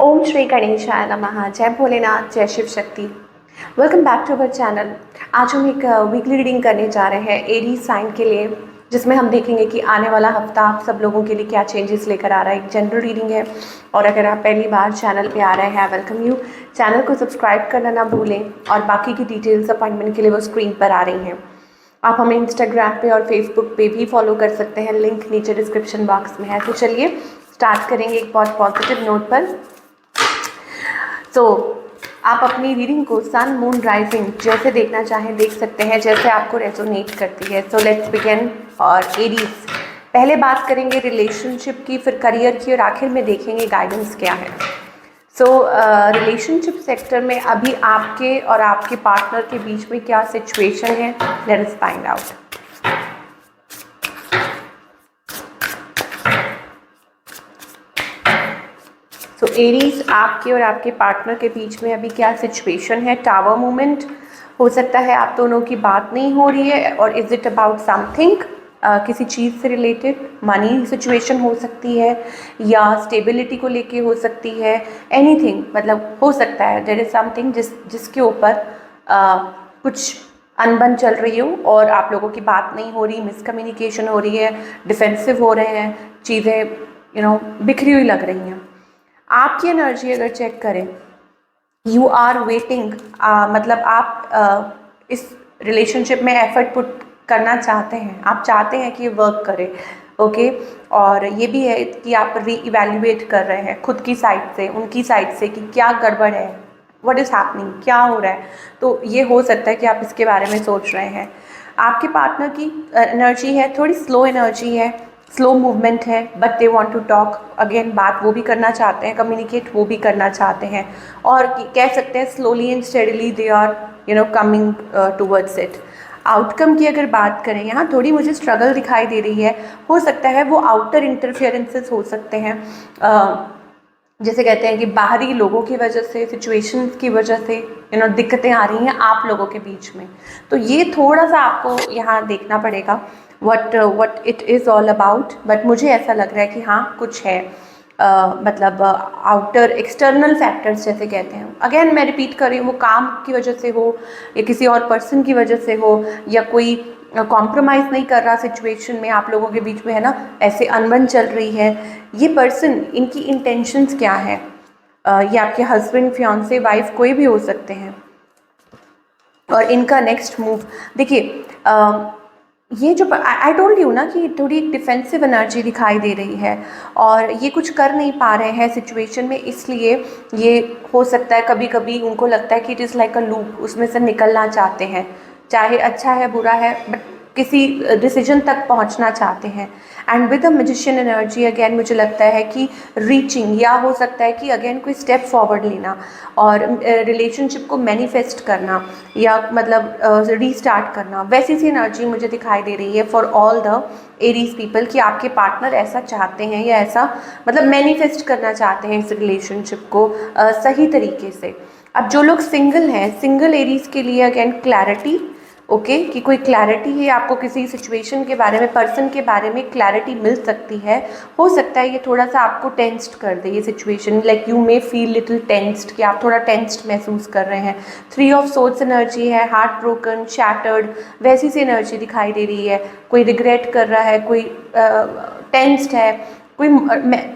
ओम श्री गणेशाय नमः। जय भोलेनाथ, जय Shiv Shakti. Welcome back to our channel. आज हम एक वीकली रीडिंग करने जा रहे हैं एरीज साइन के लिए, जिसमें हम देखेंगे कि आने वाला हफ्ता आप सब लोगों के लिए क्या चेंजेस लेकर आ रहा है। एक जनरल रीडिंग है और अगर आप पहली बार चैनल पे आ रहे हैं, वेलकम यू। चैनल को सब्सक्राइब करना ना भूलें और बाकी की डिटेल्स अपॉइंटमेंट के लिए वो स्क्रीन पर आ रही हैं। आप हमें इंस्टाग्राम पे और फेसबुक पे भी फॉलो कर सकते हैं, लिंक नीचे डिस्क्रिप्शन बॉक्स में है। तो चलिए स्टार्ट करेंगे एक बहुत पॉजिटिव नोट पर। तो आप अपनी रीडिंग को सन मून राइजिंग जैसे देखना चाहें देख सकते हैं, जैसे आपको रेजोनेट करती है। So let's begin. और एरीज, पहले बात करेंगे रिलेशनशिप की, फिर करियर की और आखिर में देखेंगे गाइडेंस क्या है। सो रिलेशनशिप सेक्टर में अभी आपके और आपके पार्टनर के बीच में क्या सिचुएशन है, लेट अस फाइंड आउट। तो एरीज, आपके और आपके पार्टनर के बीच में अभी क्या सिचुएशन है। टावर मूवमेंट हो सकता है, आप दोनों की बात नहीं हो रही है। और इज इट अबाउट समथिंग, किसी चीज़ से रिलेटेड। मनी सिचुएशन हो सकती है या स्टेबिलिटी को लेके हो सकती है। एनीथिंग, मतलब हो सकता है देयर इज समथिंग जिसके ऊपर कुछ अनबन चल रही हो और आप लोगों की बात नहीं हो रही, मिसकम्युनिकेशन हो रही है, डिफेंसिव हो रहे हैं, चीज़ें बिखरी हुई लग रही हैं। आपकी एनर्जी अगर चेक करें, यू आर वेटिंग, मतलब आप इस रिलेशनशिप में एफर्ट पुट करना चाहते हैं, आप चाहते हैं कि ये वर्क करे, ओके। और ये भी है कि आप री इवेल्युएट कर रहे हैं खुद की साइड से, उनकी साइड से, कि क्या गड़बड़ है, व्हाट इज़ हैपनिंग, क्या हो रहा है। तो ये हो सकता है कि आप इसके बारे में सोच रहे हैं। आपके पार्टनर की एनर्जी है थोड़ी स्लो एनर्जी है, स्लो मूवमेंट है, but they want to talk again. बात वो भी करना चाहते हैं, कम्युनिकेट वो भी करना चाहते हैं। और कह सकते हैं slowly and steadily they are coming towards it. Outcome की अगर बात करें, यहाँ थोड़ी मुझे स्ट्रगल दिखाई दे रही है। हो सकता है वो आउटर इंटरफेरेंसेस हो सकते हैं, जैसे कहते हैं कि बाहरी लोगों की वजह से, सिचुएशंस की वजह से दिक्कतें आ रही हैं आप लोगों के बीच में। तो ये थोड़ा सा आपको यहाँ देखना पड़ेगा what it is all about। But मुझे ऐसा लग रहा है कि हाँ कुछ है, मतलब आउटर एक्सटर्नल फैक्टर्स जैसे कहते हैं। अगेन मैं रिपीट कर रही हूँ, वो काम की वजह से हो या किसी और पर्सन की वजह से हो, या कोई कॉम्प्रोमाइज़ नहीं कर रहा सिचुएशन में आप लोगों के बीच में, है ना, ऐसे अनबन चल रही है। ये पर्सन, इनकी इंटेंशंस क्या है, ये आपके हस्बैंड, फियांसे, वाइफ कोई भी हो सकते हैं। और इनका नेक्स्ट मूव देखिए, ये जो आई टोल्ड यू ना कि थोड़ी डिफेंसिव एनर्जी दिखाई दे रही है और ये कुछ कर नहीं पा रहे हैं सिचुएशन में, इसलिए ये हो सकता है कभी कभी उनको लगता है कि it is like a loop, उसमें से निकलना चाहते हैं, चाहे अच्छा है बुरा है, बट किसी डिसीजन तक पहुंचना चाहते हैं। And with the magician energy again मुझे लगता है कि रीचिंग, या हो सकता है कि अगेन कोई स्टेप फॉरवर्ड लेना और रिलेशनशिप को मैनिफेस्ट करना, या मतलब रीस्टार्ट करना, वैसी सी एनर्जी मुझे दिखाई दे रही है for all the Aries people, कि आपके पार्टनर ऐसा चाहते हैं या ऐसा मतलब मैनिफेस्ट करना चाहते हैं इस रिलेशनशिप को सही तरीके से। अब जो लोग सिंगल हैं, सिंगल एरीज के लिए अगेन क्लैरिटी, ओके, कि कोई क्लैरिटी है आपको किसी सिचुएशन के बारे में, पर्सन के बारे में क्लैरिटी मिल सकती है। हो सकता है ये थोड़ा सा आपको टेंस्ड कर दे ये situation, like you may feel little tensed, कि आप थोड़ा टेंस्ड महसूस कर रहे हैं। 3 ऑफ सोर्ड्स एनर्जी है, हार्ट ब्रोकन, शैटर्ड, वैसी सी एनर्जी दिखाई दे रही है। कोई रिग्रेट कर रहा है, कोई टेंस्ड है, कोई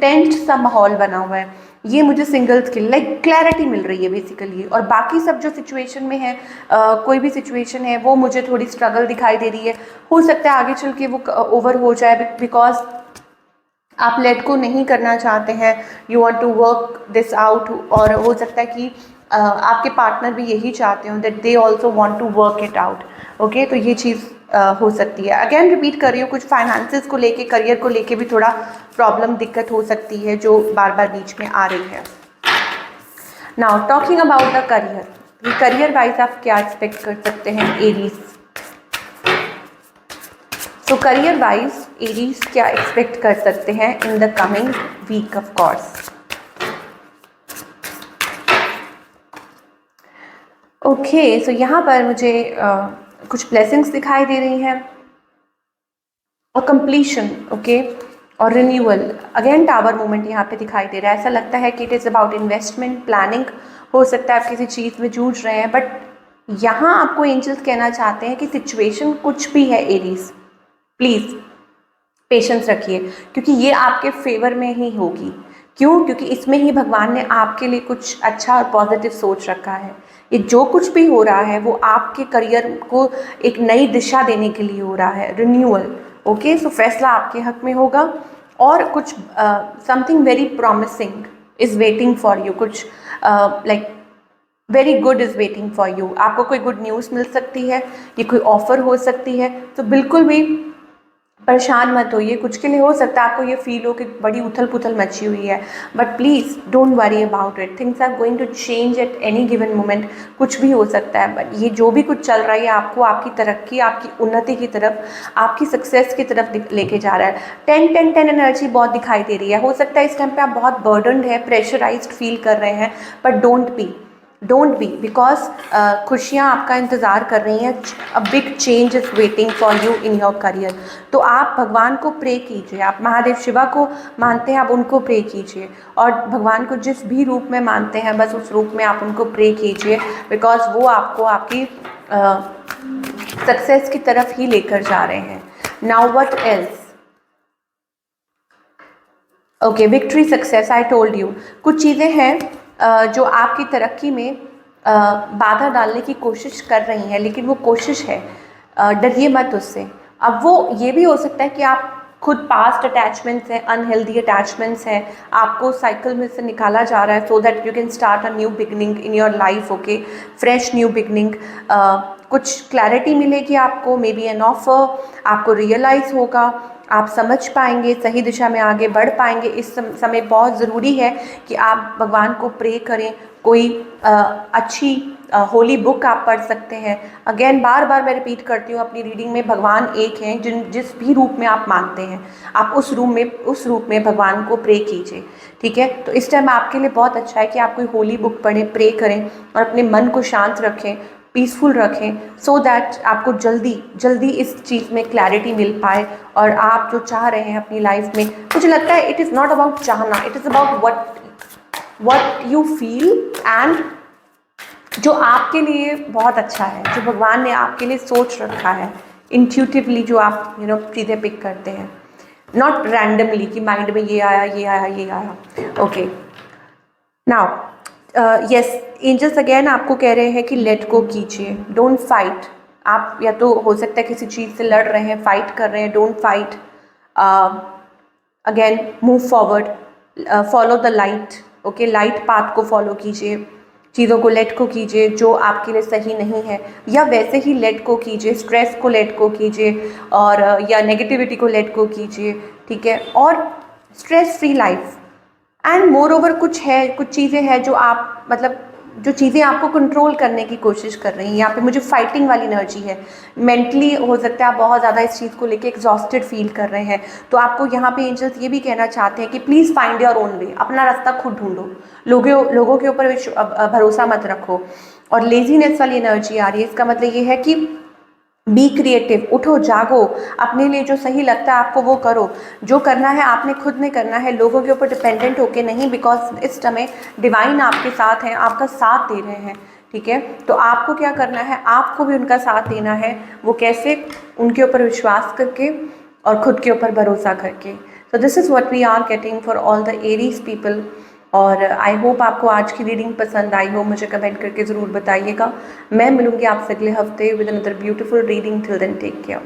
टेंस्ड सा माहौल बना हुआ है। ये मुझे सिंगल्स के लाइक क्लैरिटी मिल रही है बेसिकली। और बाकी सब जो सिचुएशन में है, कोई भी सिचुएशन है, वो मुझे थोड़ी स्ट्रगल दिखाई दे रही है। हो सकता है आगे चल के वो ओवर हो जाए, बिकॉज आप लेट को नहीं करना चाहते हैं, you want to work this out. और हो सकता है कि आपके पार्टनर भी यही चाहते हो, that they also want to work it out, okay. तो ये चीज़ हो सकती है। अगेन रिपीट कर रही हूँ, कुछ फाइनेंसेस को लेके, करियर को लेके भी थोड़ा प्रॉब्लम, दिक्कत हो सकती है जो बार बार बीच में आ रही है। Now talking about the career, career wise आप क्या एक्सपेक्ट कर सकते हैं एरीज। तो करियर वाइज एरीज क्या एक्सपेक्ट कर सकते हैं in the coming week, of course. Okay, so यहाँ पर मुझे कुछ ब्लेसिंग्स दिखाई दे रही हैं और कंप्लीशन, ओके। और रिन्यूअल। अगेन टावर मूवमेंट यहाँ पे दिखाई दे रहा है। ऐसा लगता है कि it is about investment planning. हो सकता है आप किसी चीज़ में जूझ रहे हैं, बट यहाँ आपको एंजल्स कहना चाहते हैं कि सिचुएशन कुछ भी है एरीज, प्लीज़ पेशेंस रखिए, क्योंकि ये आपके फेवर में ही होगी। क्यों? क्योंकि इसमें ही भगवान ने आपके लिए कुछ अच्छा और पॉजिटिव सोच रखा है। ये जो कुछ भी हो रहा है वो आपके करियर को एक नई दिशा देने के लिए हो रहा है, रिन्यूअल। ओके, सो फैसला आपके हक में होगा और कुछ something very promising is waiting for you. कुछ like very good is waiting for you. आपको कोई गुड न्यूज़ मिल सकती है, ये कोई ऑफर हो सकती है। तो बिल्कुल भी परेशान मत होइए। कुछ के लिए हो सकता है आपको ये फील हो कि बड़ी उथल पुथल मची हुई है, but please don't worry about it. Things are going to change at any given moment. कुछ भी हो सकता है, बट ये जो भी कुछ चल रहा है आपको आपकी तरक्की, आपकी उन्नति की तरफ, आपकी सक्सेस की तरफ लेके जा रहा है। 10-10-10 एनर्जी बहुत दिखाई दे रही है। हो सकता है इस टाइम पे आप बहुत बर्डनड है, प्रेशराइज्ड फील कर रहे हैं, बट डोंट बी बिकॉज खुशियाँ आपका इंतज़ार कर रही हैं। A big change is waiting for you in your career. तो आप भगवान को प्रे कीजिए। आप महादेव शिवा को मानते हैं, आप उनको प्रे कीजिए, और भगवान को जिस भी रूप में मानते हैं बस उस रूप में आप उनको प्रे कीजिए, बिकॉज वो आपको आपकी सक्सेस की तरफ ही लेकर जा रहे हैं। Now what else? Okay, victory, success, I told you. कुछ चीज़ें हैं जो आपकी तरक्की में बाधा डालने की कोशिश कर रही हैं, लेकिन वो कोशिश है, डरिए मत उससे। अब वो ये भी हो सकता है कि आप खुद पास्ट अटैचमेंट्स हैं, अनहेल्दी अटैचमेंट्स हैं, आपको साइकिल में से निकाला जा रहा है, so that you can start a new beginning in your life. Okay, fresh new beginning. कुछ क्लैरिटी मिलेगी आपको, मे बी एन ऑफर, आपको रियलाइज़ होगा, आप समझ पाएंगे, सही दिशा में आगे बढ़ पाएंगे। इस समय बहुत ज़रूरी है कि आप भगवान को प्रे करें। कोई अच्छी होली बुक आप पढ़ सकते हैं। अगेन बार बार मैं रिपीट करती हूँ अपनी रीडिंग में, भगवान एक हैं, जिस भी रूप में आप मानते हैं, आप उस रूप में भगवान को प्रे कीजिए। ठीक है, तो इस टाइम आपके लिए बहुत अच्छा है कि आप कोई होली बुक पढ़ें, प्रे करें और अपने मन को शांत रखें, पीसफुल रखें, सो दैट आपको जल्दी इस चीज़ में क्लैरिटी मिल पाए और आप जो चाह रहे हैं अपनी लाइफ में। मुझे लगता है इट इज़ नॉट अबाउट चाहना, it is about what you feel and जो आपके लिए बहुत अच्छा है, जो भगवान ने आपके लिए सोच रखा है इंट्यूटिवली, जो आप चीज़ें पिक करते हैं, नॉट रैंडमली कि माइंड में ये आया ये आया ये आया। Okay, now yes, angels again आपको कह रहे हैं कि लेट गो कीजिए, डोंट फाइट। आप या तो हो सकता है किसी चीज़ से लड़ रहे हैं, फाइट कर रहे हैं, don't fight. Again move forward, follow the light. Okay, light path को फॉलो कीजिए, चीज़ों को लेट को कीजिए जो आपके लिए सही नहीं है, या वैसे ही लेट को कीजिए, स्ट्रेस को लेट को कीजिए, और या नेगेटिविटी को लेट को कीजिए। ठीक है, और stress free life. And more over कुछ चीज़ें हैं जो आप जो चीज़ें आपको कंट्रोल करने की कोशिश कर रही हैं। यहाँ पे मुझे फाइटिंग वाली एनर्जी है। मेंटली हो सकता है आप बहुत ज़्यादा इस चीज़ को लेके एग्जॉस्टेड फील कर रहे हैं, तो आपको यहाँ पे एंजल्स ये भी कहना चाहते हैं कि please find your own way, अपना रास्ता खुद ढूंढो, लोगों के ऊपर भरोसा मत रखो। और लेजीनेस वाली एनर्जी आ रही है, इसका मतलब ये है कि बी क्रिएटिव, उठो जागो, अपने लिए जो सही लगता है आपको वो करो। जो करना है आपने खुद में करना है, लोगों के ऊपर डिपेंडेंट होके नहीं, बिकॉज इस समय डिवाइन आपके साथ हैं, आपका साथ दे रहे हैं। ठीक है, तो आपको क्या करना है, आपको भी उनका साथ देना है। वो कैसे? उनके ऊपर विश्वास करके और खुद के ऊपर भरोसा करके। So this is what we are getting for all the Aries people. और आई होप आपको आज की रीडिंग पसंद आई हो। मुझे कमेंट करके ज़रूर बताइएगा। मैं मिलूंगी आपसे अगले हफ्ते with another beautiful reading. Till then take care.